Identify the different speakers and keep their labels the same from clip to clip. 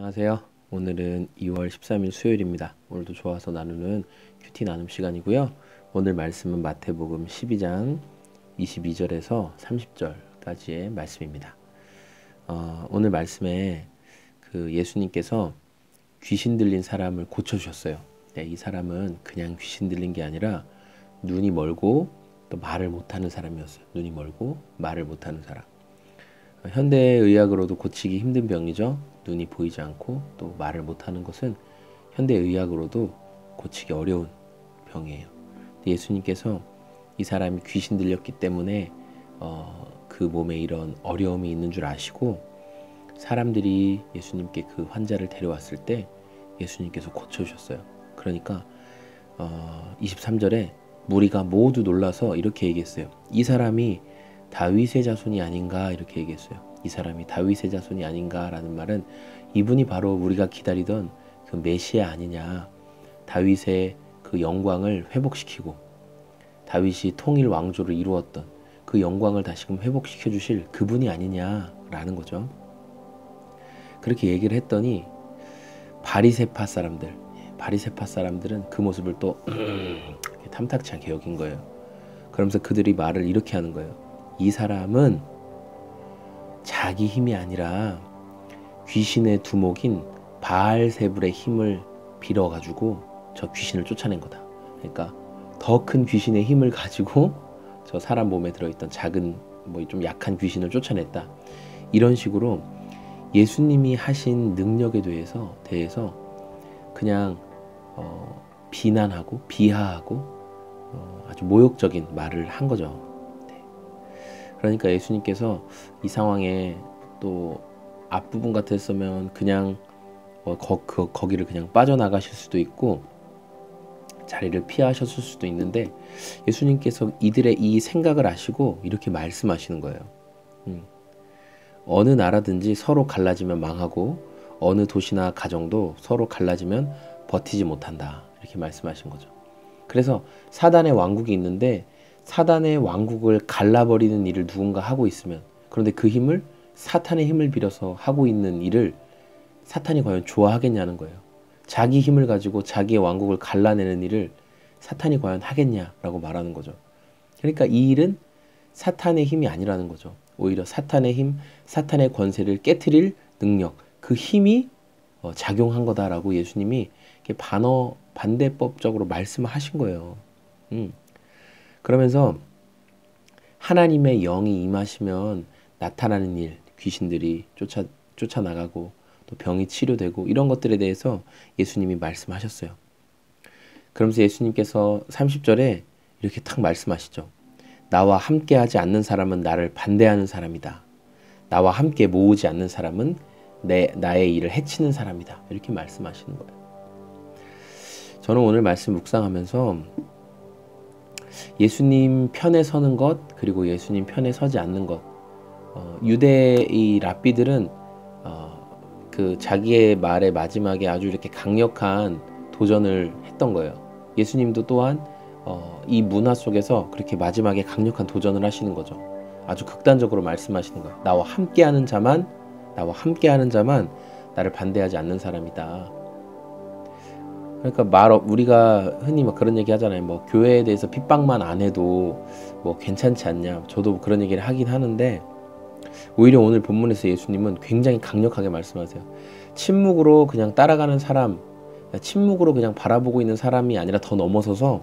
Speaker 1: 안녕하세요. 오늘은 2월 13일 수요일입니다. 오늘도 좋아서 나누는 큐티 나눔 시간이고요. 오늘 말씀은 마태복음 12장 22절에서 30절까지의 말씀입니다. 오늘 말씀에 예수님께서 귀신 들린 사람을 고쳐주셨어요. 네, 이 사람은 그냥 귀신 들린 게 아니라 눈이 멀고 또 말을 못하는 사람이었어요. 눈이 멀고 말을 못하는 사람. 현대의학으로도 고치기 힘든 병이죠. 눈이 보이지 않고 또 말을 못하는 것은 현대의학으로도 고치기 어려운 병이에요. 예수님께서 이 사람이 귀신 들렸기 때문에 그 몸에 이런 어려움이 있는 줄 아시고 사람들이 예수님께 그 환자를 데려왔을 때 예수님께서 고쳐주셨어요. 그러니까 23절에 무리가 모두 놀라서 이렇게 얘기했어요. 이 사람이 다윗의 자손이 아닌가, 이렇게 얘기했어요. 이 사람이 다윗의 자손이 아닌가라는 말은 이분이 바로 우리가 기다리던 그 메시아 아니냐, 다윗의 그 영광을 회복시키고 다윗이 통일 왕조를 이루었던 그 영광을 다시금 회복시켜 주실 그분이 아니냐라는 거죠. 그렇게 얘기를 했더니 바리새파 사람들은 그 모습을 또 탐탁치 않게 여긴 거예요. 그러면서 그들이 말을 이렇게 하는 거예요. 이 사람은 자기 힘이 아니라 귀신의 두목인 바알세불의 힘을 빌어가지고 저 귀신을 쫓아낸 거다. 그러니까 더 큰 귀신의 힘을 가지고 저 사람 몸에 들어있던 작은 좀 약한 귀신을 쫓아냈다. 이런 식으로 예수님이 하신 능력에 대해서 그냥 비난하고 비하하고 아주 모욕적인 말을 한 거죠. 그러니까 예수님께서 이 상황에 또 앞부분 같았으면 그냥 거기를 그냥 빠져나가실 수도 있고 자리를 피하셨을 수도 있는데 예수님께서 이들의 이 생각을 아시고 이렇게 말씀하시는 거예요. 어느 나라든지 서로 갈라지면 망하고 어느 도시나 가정도 서로 갈라지면 버티지 못한다. 이렇게 말씀하신 거죠. 그래서 사단의 왕국이 있는데 사단의 왕국을 갈라버리는 일을 누군가 하고 있으면, 그런데 그 힘을 사탄의 힘을 빌어서 하고 있는 일을 사탄이 과연 좋아하겠냐는 거예요. 자기 힘을 가지고 자기의 왕국을 갈라내는 일을 사탄이 과연 하겠냐라고 말하는 거죠. 그러니까 이 일은 사탄의 힘이 아니라는 거죠. 오히려 사탄의 힘, 사탄의 권세를 깨트릴 능력, 그 힘이 작용한 거다라고 예수님이 반대법적으로 말씀을 하신 거예요. 그러면서 하나님의 영이 임하시면 나타나는 일, 귀신들이 쫓아나가고 또 병이 치료되고 이런 것들에 대해서 예수님이 말씀하셨어요. 그러면서 예수님께서 30절에 이렇게 탁 말씀하시죠. 나와 함께하지 않는 사람은 나를 반대하는 사람이다. 나와 함께 모으지 않는 사람은 나의 일을 해치는 사람이다. 이렇게 말씀하시는 거예요. 저는 오늘 말씀 묵상하면서 예수님 편에 서는 것, 그리고 예수님 편에 서지 않는 것. 유대의 랍비들은 그 자기의 말의 마지막에 아주 이렇게 강력한 도전을 했던 거예요. 예수님도 또한 이 문화 속에서 그렇게 마지막에 강력한 도전을 하시는 거죠. 아주 극단적으로 말씀하시는 거예요. 나와 함께하는 자만 나를 반대하지 않는 사람이다. 그러니까 우리가 흔히 그런 얘기 하잖아요. 교회에 대해서 핍박만 안 해도 괜찮지 않냐. 저도 그런 얘기를 하긴 하는데 오히려 오늘 본문에서 예수님은 굉장히 강력하게 말씀하세요. 침묵으로 그냥 따라가는 사람, 침묵으로 그냥 바라보고 있는 사람이 아니라 더 넘어서서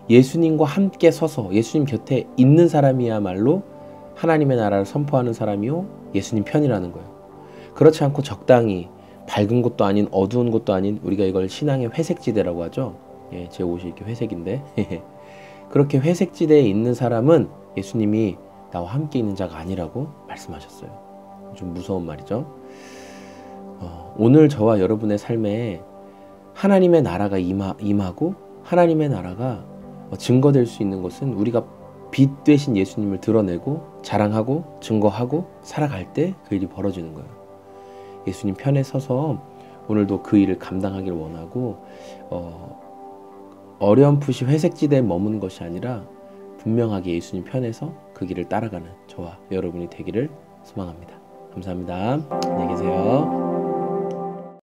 Speaker 1: 예수님과 함께 서서 예수님 곁에 있는 사람이야말로 하나님의 나라를 선포하는 사람이요 예수님 편이라는 거예요. 그렇지 않고 적당히 밝은 곳도 아닌 어두운 곳도 아닌, 우리가 이걸 신앙의 회색지대라고 하죠. 예, 제 옷이 이렇게 회색인데 그렇게 회색지대에 있는 사람은 예수님이 나와 함께 있는 자가 아니라고 말씀하셨어요. 좀 무서운 말이죠. 오늘 저와 여러분의 삶에 하나님의 나라가 임하고 하나님의 나라가 증거될 수 있는 것은 우리가 빛 되신 예수님을 드러내고 자랑하고 증거하고 살아갈 때 그 일이 벌어지는 거예요. 예수님 편에 서서 오늘도 그 일을 감당하길 원하고 어렴풋이 회색지대에 머무는 것이 아니라 분명하게 예수님 편에서 그 길을 따라가는 저와 여러분이 되기를 소망합니다. 감사합니다. 안녕히 계세요.